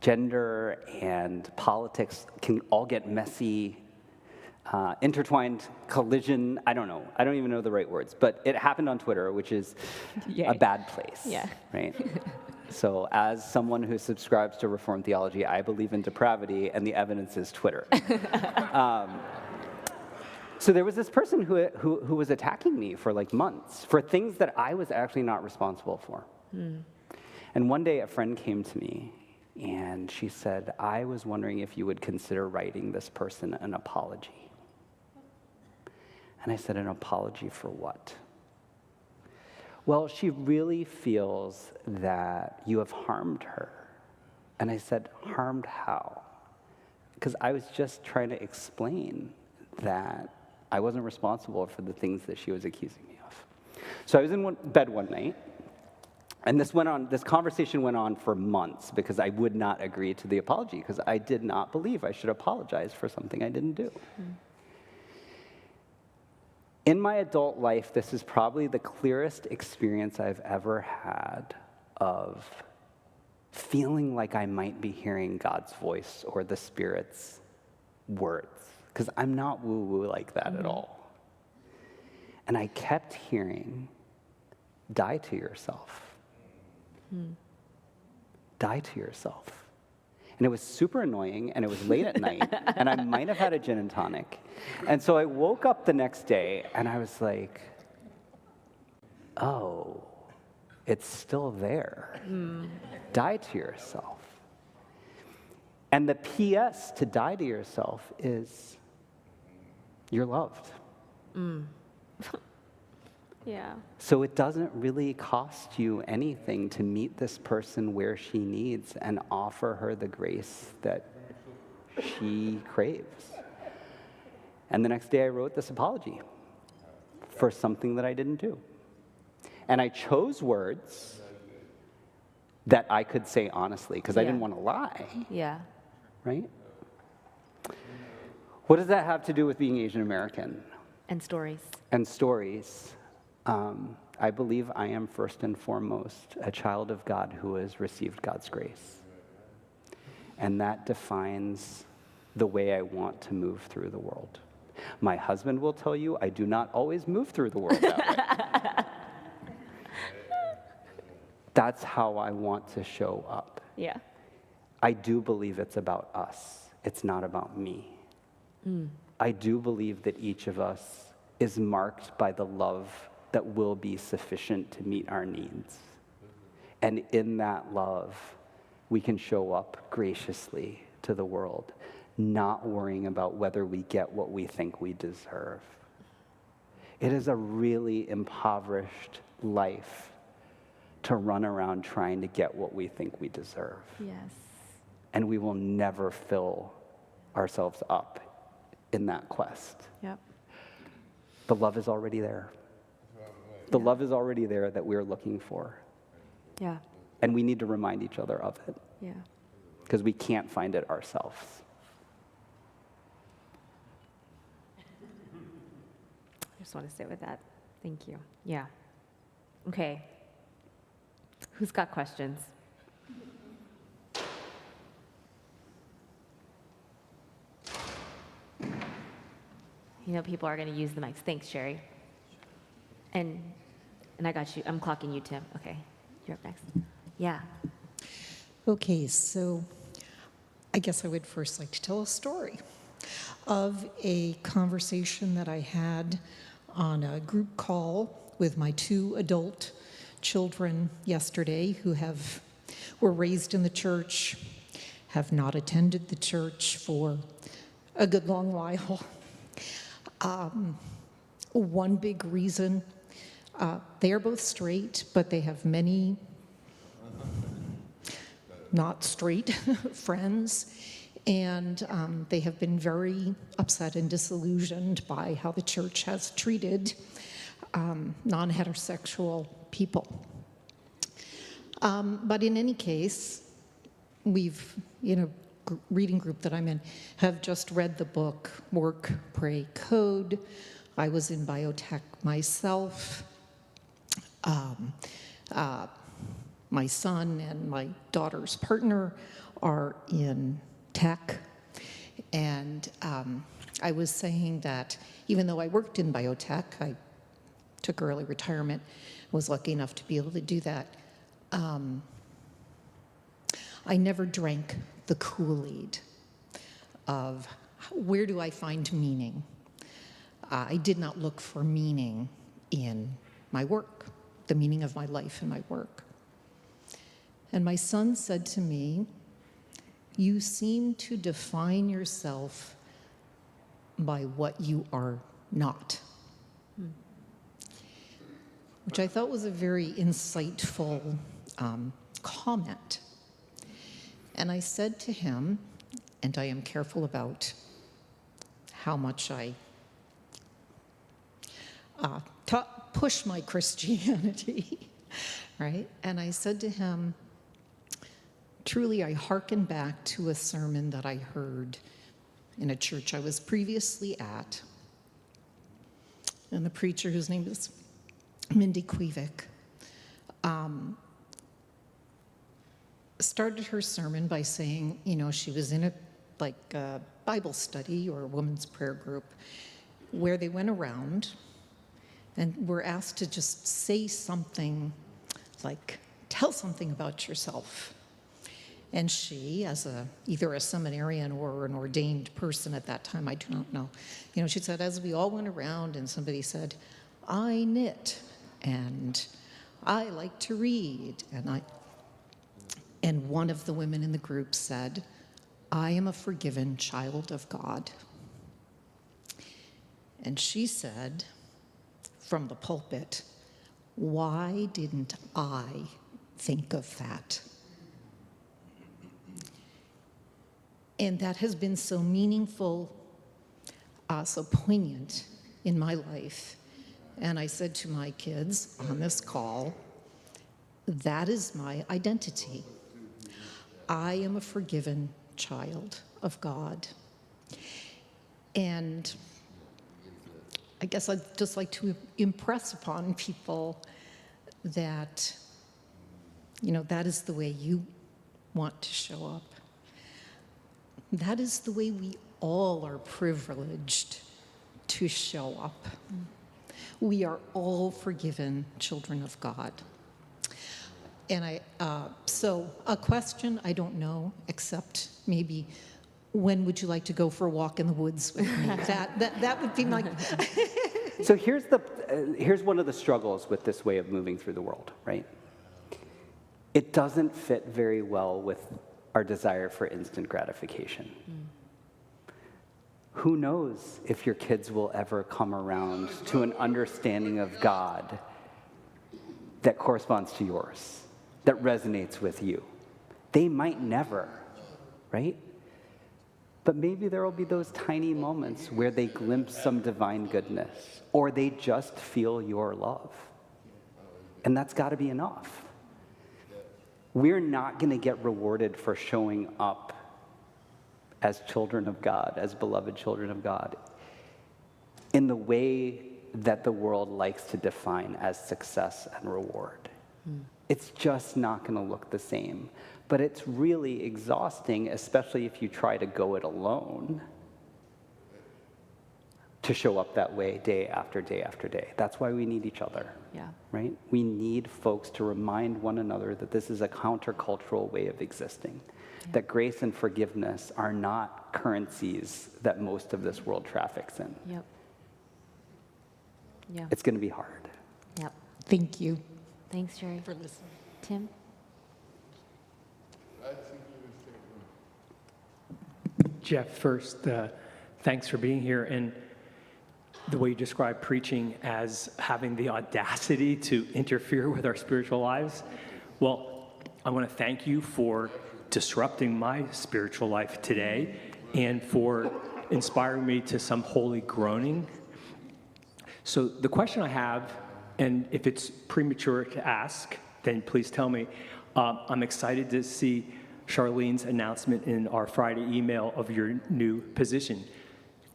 gender and politics can all get messy, intertwined, collision. I don't know. I don't even know the right words. But it happened on Twitter, which is a bad place. Yeah. Right? So as someone who subscribes to Reformed theology, I believe in depravity, and the evidence is Twitter. So there was this person who was attacking me for like months for things that I was actually not responsible for. And one day a friend came to me and she said, I was wondering if you would consider writing this person an apology. And I said, an apology for what? Well, she really feels that you have harmed her. And I said, harmed how? Because I was just trying to explain that I wasn't responsible for the things that she was accusing me of. So I was in bed one night, and this conversation went on for months because I would not agree to the apology, because I did not believe I should apologize for something I didn't do. In my adult life, this is probably the clearest experience I've ever had of feeling like I might be hearing God's voice or the Spirit's words, because I'm not woo-woo like that at all. And I kept hearing, die to yourself. Die to yourself. And it was super annoying, and it was late at night, and I might have had a gin and tonic. And so I woke up the next day, and I was like, oh, it's still there. Die to yourself. And the PS to die to yourself is, you're loved. Yeah. So it doesn't really cost you anything to meet this person where she needs and offer her the grace that she craves. And the next day I wrote this apology for something that I didn't do. And I chose words that I could say honestly, because I didn't want to lie. Yeah. Right? What does that have to do with being Asian American? And stories. And stories. I believe I am first and foremost a child of God who has received God's grace. And that defines the way I want to move through the world. My husband will tell you I do not always move through the world that way. That's how I want to show up. Yeah. I do believe it's about us. It's not about me. I do believe that each of us is marked by the love that will be sufficient to meet our needs. And in that love, we can show up graciously to the world, not worrying about whether we get what we think we deserve. It is a really impoverished life to run around trying to get what we think we deserve. Yes. And we will never fill ourselves up in that quest. Yep. The love is already there. The love is already there that we're looking for. Yeah. And we need to remind each other of it. Yeah. Because we can't find it ourselves. I just want to sit with that. Thank you. Yeah. Okay. Who's got questions? You know, people are going to use the mics. Thanks, Sherry. And I got you. I'm clocking you, Tim. Okay. You're up next. Yeah. Okay, so I guess I would first like to tell a story of a conversation that I had on a group call with my 2 adult children yesterday who were raised in the church, have not attended the church for a good long while. One big reason, they are both straight, but they have many not straight friends, and they have been very upset and disillusioned by how the church has treated non-heterosexual people. But in any case, we've, reading group that I'm in, have just read the book Work, Pray, Code. I was in biotech myself. My son and my daughter's partner are in tech. And I was saying that even though I worked in biotech, I took early retirement, was lucky enough to be able to do that. I never drank the Kool-Aid of where do I find meaning. I did not look for meaning in my work, the meaning of my life and my work. And my son said to me, "You seem to define yourself by what you are not." Which I thought was a very insightful comment. And I said to him, and I am careful about how much I push my Christianity, right? And I said to him, truly, I hearken back to a sermon that I heard in a church I was previously at. And the preacher, whose name is Mindy Quevick, started her sermon by saying, she was in a Bible study or a women's prayer group where they went around and were asked to just say something tell something about yourself. And she, as either a seminarian or an ordained person at that time, I do not know, she said, as we all went around and somebody said, I knit, and I like to read, and one of the women in the group said, I am a forgiven child of God. And she said, from the pulpit, why didn't I think of that? And that has been so meaningful, so poignant in my life. And I said to my kids on this call, that is my identity. I am a forgiven child of God. And I guess I'd just like to impress upon people that, that is the way you want to show up. That is the way we all are privileged to show up. We are all forgiven children of God. And so a question, I don't know, except maybe, when would you like to go for a walk in the woods with me? That would be my... So here's one of the struggles with this way of moving through the world, right? It doesn't fit very well with our desire for instant gratification. Who knows if your kids will ever come around to an understanding of God that corresponds to yours, that resonates with you. They might never, right? But maybe there will be those tiny moments where they glimpse some divine goodness, or they just feel your love. And that's got to be enough. We're not going to get rewarded for showing up as children of God, as beloved children of God, in the way that the world likes to define as success and reward. It's just not going to look the same. But it's really exhausting, especially if you try to go it alone, to show up that way day after day after day. That's why we need each other. Yeah. Right? We need folks to remind one another that this is a countercultural way of existing, that grace and forgiveness are not currencies that most of this world traffics in. Yep. Yeah. It's going to be hard. Yep. Thank you Thanks, Jerry. for listening. Tim? Jeff, first, thanks for being here. And the way you describe preaching as having the audacity to interfere with our spiritual lives, well, I want to thank you for disrupting my spiritual life today and for inspiring me to some holy groaning. So the question I have, and if it's premature to ask, then please tell me. I'm excited to see Charlene's announcement in our Friday email of your new position.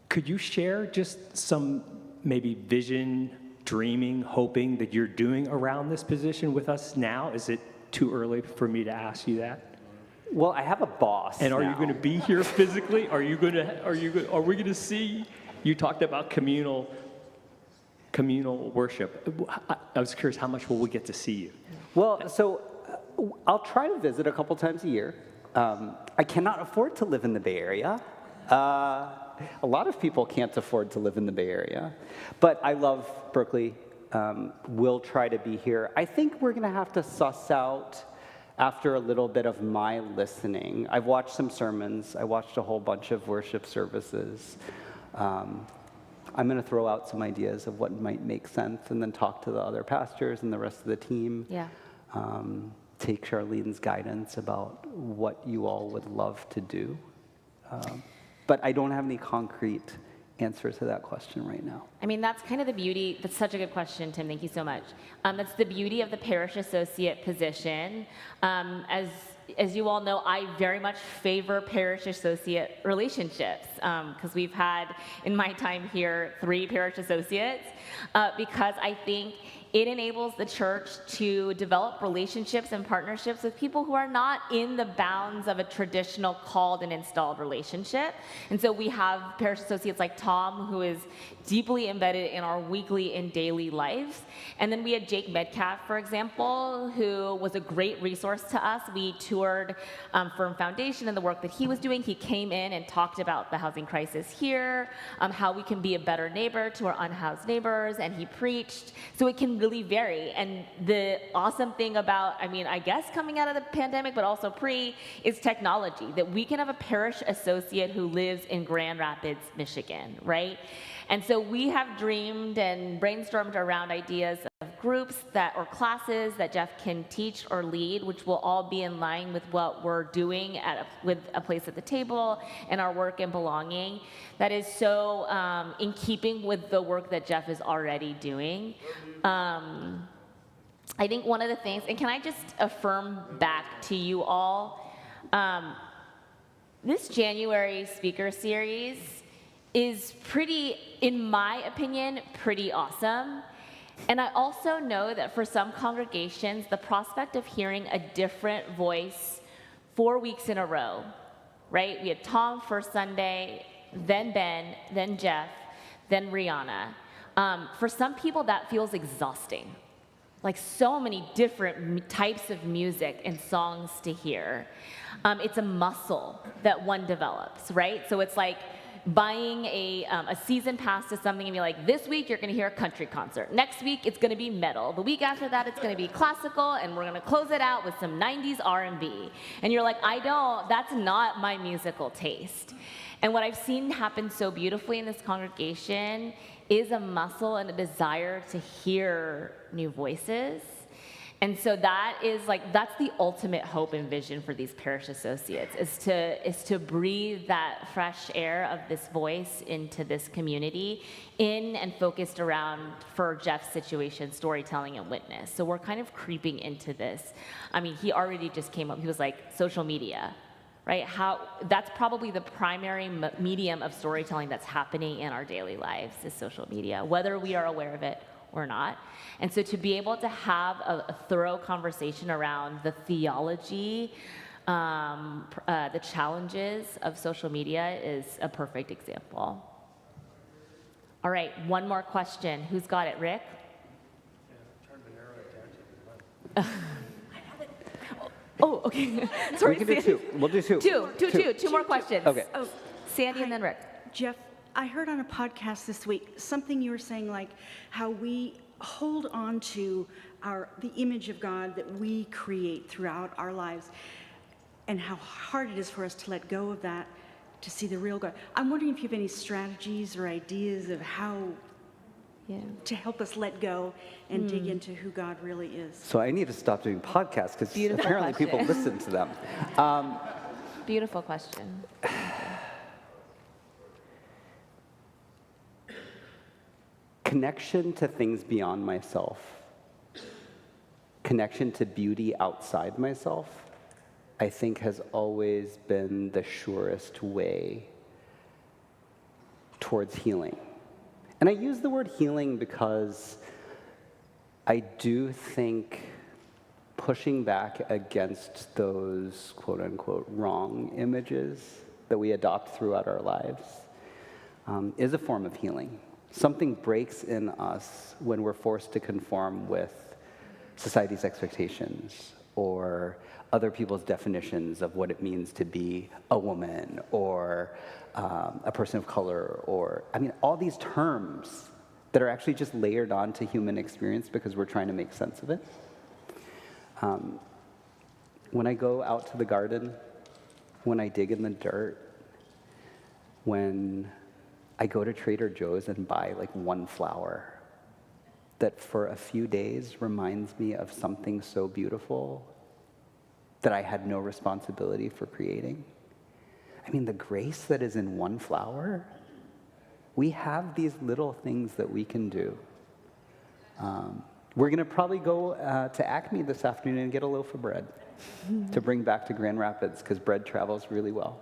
Could you share just some maybe vision, dreaming, hoping that you're doing around this position with us now? Is it too early for me to ask you that? Well, I have a boss. And are now. you going to be here physically? Are we going to see? You talked about communal worship. I was curious, how much will we get to see you? Well, so I'll try to visit a couple times a year. I cannot afford to live in the Bay Area. A lot of people can't afford to live in the Bay Area. But I love Berkeley. We'll try to be here. I think we're going to have to suss out, after a little bit of my listening. I've watched some sermons. I watched a whole bunch of worship services. I'm going to throw out some ideas of what might make sense and then talk to the other pastors and the rest of the team. Yeah. Take Charlene's guidance about what you all would love to do. But I don't have any concrete answer to that question right now. I mean, that's kind of the beauty. That's such a good question, Tim. Thank you so much. That's the beauty of the parish associate position. As you all know, I very much favor parish associate relationships because we've had, in my time here, 3 parish associates because I think it enables the church to develop relationships and partnerships with people who are not in the bounds of a traditional called and installed relationship. And so we have parish associates like Tom, who is deeply embedded in our weekly and daily lives. And then we had Jake Metcalf, for example, who was a great resource to us. We toured Firm Foundation and the work that he was doing. He came in and talked about the housing crisis here, how we can be a better neighbor to our unhoused neighbors, and he preached. So it can really vary. And the awesome thing about, I guess coming out of the pandemic, but also pre, is technology, that we can have a parish associate who lives in Grand Rapids, Michigan, right? And so we have dreamed and brainstormed around ideas of groups or classes that Jeff can teach or lead, which will all be in line with what we're doing with a place at the table and our work and belonging. That is so in keeping with the work that Jeff is already doing. I think one of the things, and can I just affirm back to you all, this January speaker series is pretty, in my opinion, pretty awesome. And I also know that for some congregations, the prospect of hearing a different voice 4 weeks in a row, right? We had Tom first Sunday, then Ben, then Jeff, then Rihanna. For some people, that feels exhausting. Like so many different types of music and songs to hear. It's a muscle that one develops, right? So it's like buying a season pass to something and be like, this week you're going to hear a country concert. Next week it's going to be metal. The week after that it's going to be classical, and we're going to close it out with some 90s R&B. And you're like, that's not my musical taste. And what I've seen happen so beautifully in this congregation is a muscle and a desire to hear new voices. And so that is that's the ultimate hope and vision for these parish associates, is to breathe that fresh air of this voice into this community in and focused around, for Jeff's situation, storytelling and witness. So we're kind of creeping into this. I mean, he already just came up, he was like, social media, right? That's probably the primary medium of storytelling that's happening in our daily lives is social media, whether we are aware of it or not. And so to be able to have a thorough conversation around the theology, the challenges of social media is a perfect example. All right, one more question. Who's got it, Rick? Oh, okay. Sorry, We can do two. We'll do two. Two more questions. Okay. Oh, Sandy and then Rick. Jeff, I heard on a podcast this week something you were saying, like how we hold on to the image of God that we create throughout our lives, and how hard it is for us to let go of that to see the real God. I'm wondering if you have any strategies or ideas of how to help us let go and dig into who God really is. So I need to stop doing podcasts because Beautiful apparently question. people listen to them. Beautiful question. Connection to things beyond myself, connection to beauty outside myself, I think has always been the surest way towards healing. And I use the word healing because I do think pushing back against those quote unquote wrong images that we adopt throughout our lives is a form of healing. Something breaks in us when we're forced to conform with society's expectations or other people's definitions of what it means to be a woman or a person of color, or, I mean, all these terms that are actually just layered onto human experience because we're trying to make sense of it. When I go out to the garden, when I dig in the dirt, when I go to Trader Joe's and buy like one flower that for a few days reminds me of something so beautiful that I had no responsibility for creating. I mean, the grace that is in one flower, we have these little things that we can do. We're gonna probably go to Acme this afternoon and get a loaf of bread to bring back to Grand Rapids because bread travels really well.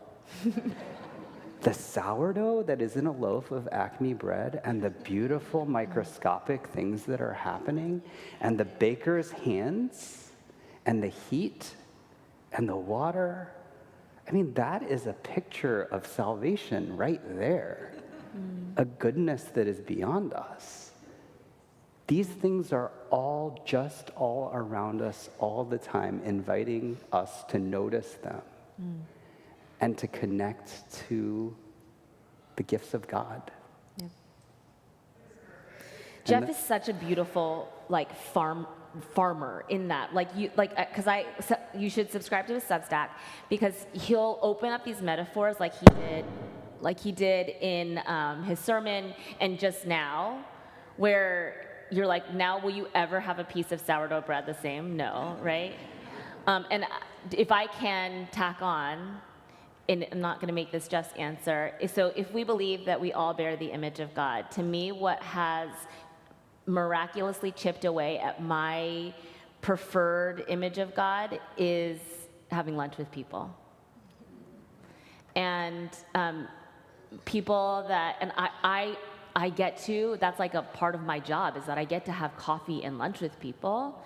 The sourdough that is in a loaf of Acme bread and the beautiful microscopic things that are happening and the baker's hands and the heat and the water, I mean, that is a picture of salvation right there. A goodness that is beyond us. These things are all around us all the time, inviting us to notice them and to connect to the gifts of God. Yeah. Jeff is such a beautiful, farmer in that, you should subscribe to his Substack because he'll open up these metaphors like he did in his sermon and just now, where you're like, now will you ever have a piece of sourdough bread the same? No, right? And if I can tack on, and I'm not going to make this just answer, so if we believe that we all bear the image of God, to me what has miraculously chipped away at my preferred image of God is having lunch with people. And people that, and I get to, that's like a part of my job, is that I get to have coffee and lunch with people.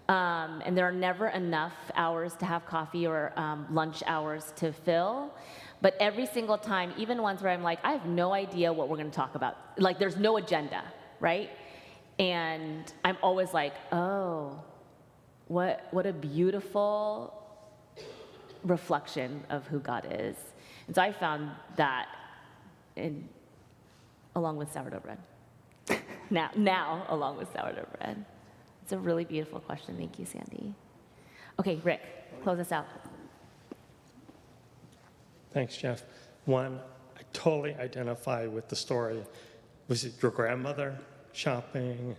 And there are never enough hours to have coffee or lunch hours to fill. But every single time, even ones where I'm like, I have no idea what we're going to talk about. Like, there's no agenda, right? And I'm always like, oh, what a beautiful reflection of who God is. And so I found that along with sourdough bread. now, along with sourdough bread. It's a really beautiful question. Thank you, Sandy. Okay, Rick, close us out. Thanks, Jeff. One, I totally identify with the story. Was it your grandmother shopping?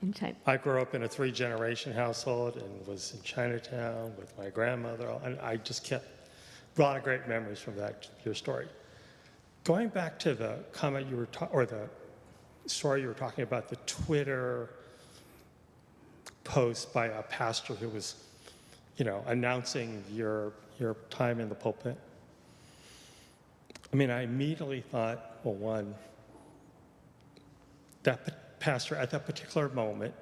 In China. I grew up in a 3-generation household and was in Chinatown with my grandmother, and I just kept a lot of great memories from your story. Going back to the comment or the story you were talking about, the Twitter post by a pastor who was, announcing your time in the pulpit. I mean, I immediately thought, well, one, that pastor at that particular moment,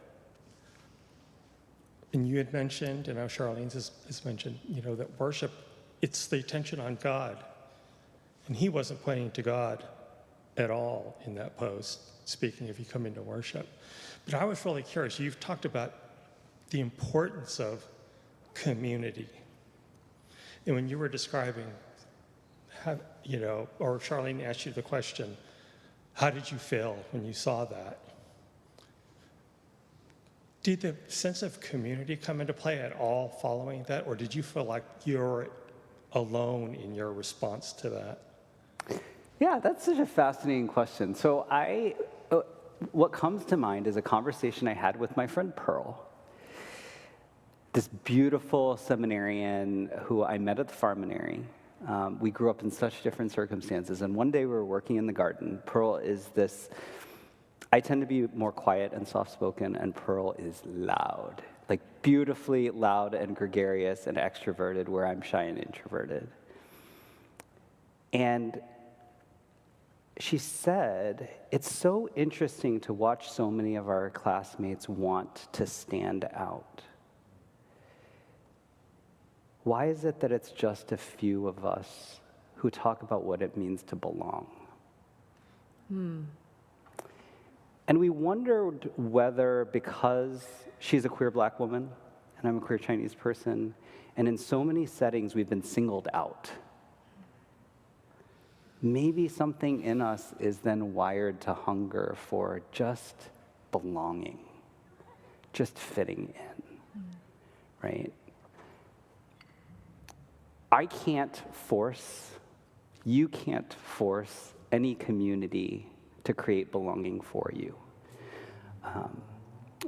and you had mentioned, and now Charlene has mentioned, that worship, it's the attention on God. And he wasn't pointing to God at all in that post, speaking if you come into worship. But I was really curious. You've talked about the importance of community. And when you were describing how, or Charlene asked you the question, how did you feel when you saw that? Did the sense of community come into play at all following that? Or did you feel like you're alone in your response to that? Yeah, that's such a fascinating question. So what comes to mind is a conversation I had with my friend Pearl, this beautiful seminarian who I met at the Farminary. We grew up in such different circumstances, and one day we were working in the garden. Pearl is this, I tend to be more quiet and soft-spoken, and Pearl is loud, like beautifully loud and gregarious and extroverted, where I'm shy and introverted. And she said, it's so interesting to watch so many of our classmates want to stand out. Why is it that it's just a few of us who talk about what it means to belong? And we wondered whether, because she's a queer Black woman and I'm a queer Chinese person, and in so many settings we've been singled out, maybe something in us is then wired to hunger for just belonging, just fitting in, right? You can't force any community to create belonging for you.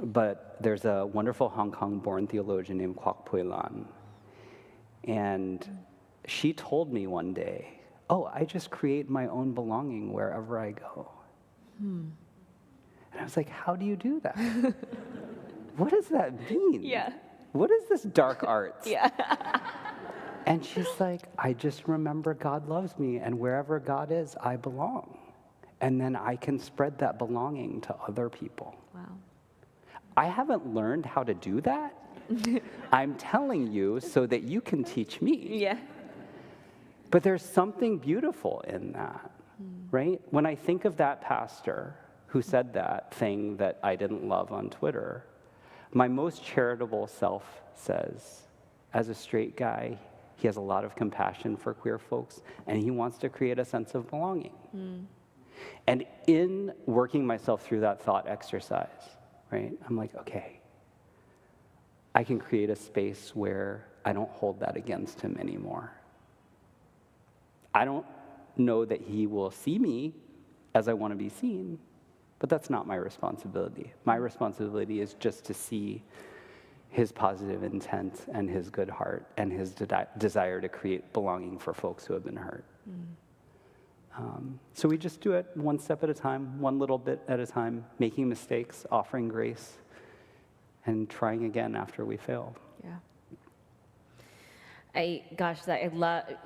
But there's a wonderful Hong Kong-born theologian named Kwok Pui Lan, and she told me one day, I just create my own belonging wherever I go. And I was like, how do you do that? What does that mean? Yeah. What is this dark arts? Yeah. And she's like, I just remember God loves me, and wherever God is, I belong. And then I can spread that belonging to other people. Wow. I haven't learned how to do that. I'm telling you so that you can teach me. Yeah. But there's something beautiful in that, right? When I think of that pastor who said that thing that I didn't love on Twitter, my most charitable self says, as a straight guy, he has a lot of compassion for queer folks, and he wants to create a sense of belonging. And in working myself through that thought exercise, right, I'm like, okay, I can create a space where I don't hold that against him anymore. I don't know that he will see me as I want to be seen, but that's not my responsibility. My responsibility is just to see his positive intent and his good heart and his desire to create belonging for folks who have been hurt. So we just do it one step at a time, one little bit at a time, making mistakes, offering grace, and trying again after we fail. Yeah.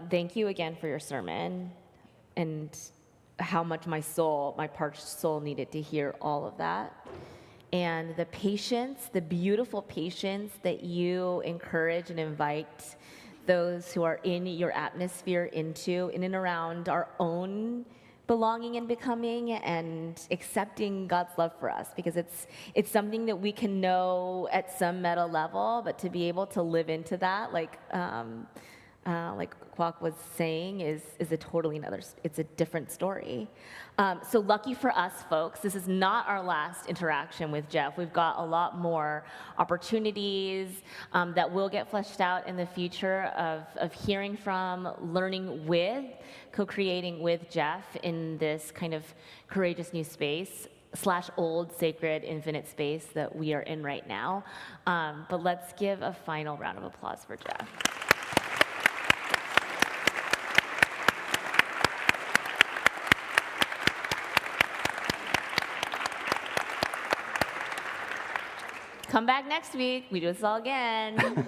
Thank you again for your sermon, and how much my parched soul needed to hear all of that. And the patience, the beautiful patience that you encourage and invite those who are in your atmosphere into, in and around our own belonging and becoming, and accepting God's love for us, because it's something that we can know at some meta level, but to be able to live into that, like Kwok was saying, is a totally it's a different story. So lucky for us, folks, this is not our last interaction with Jeff. We've got a lot more opportunities that will get fleshed out in the future of hearing from, learning with, co-creating with Jeff in this kind of courageous new space. / old sacred infinite space that we are in right now. But let's give a final round of applause for Jeff. Come back next week. We do this all again.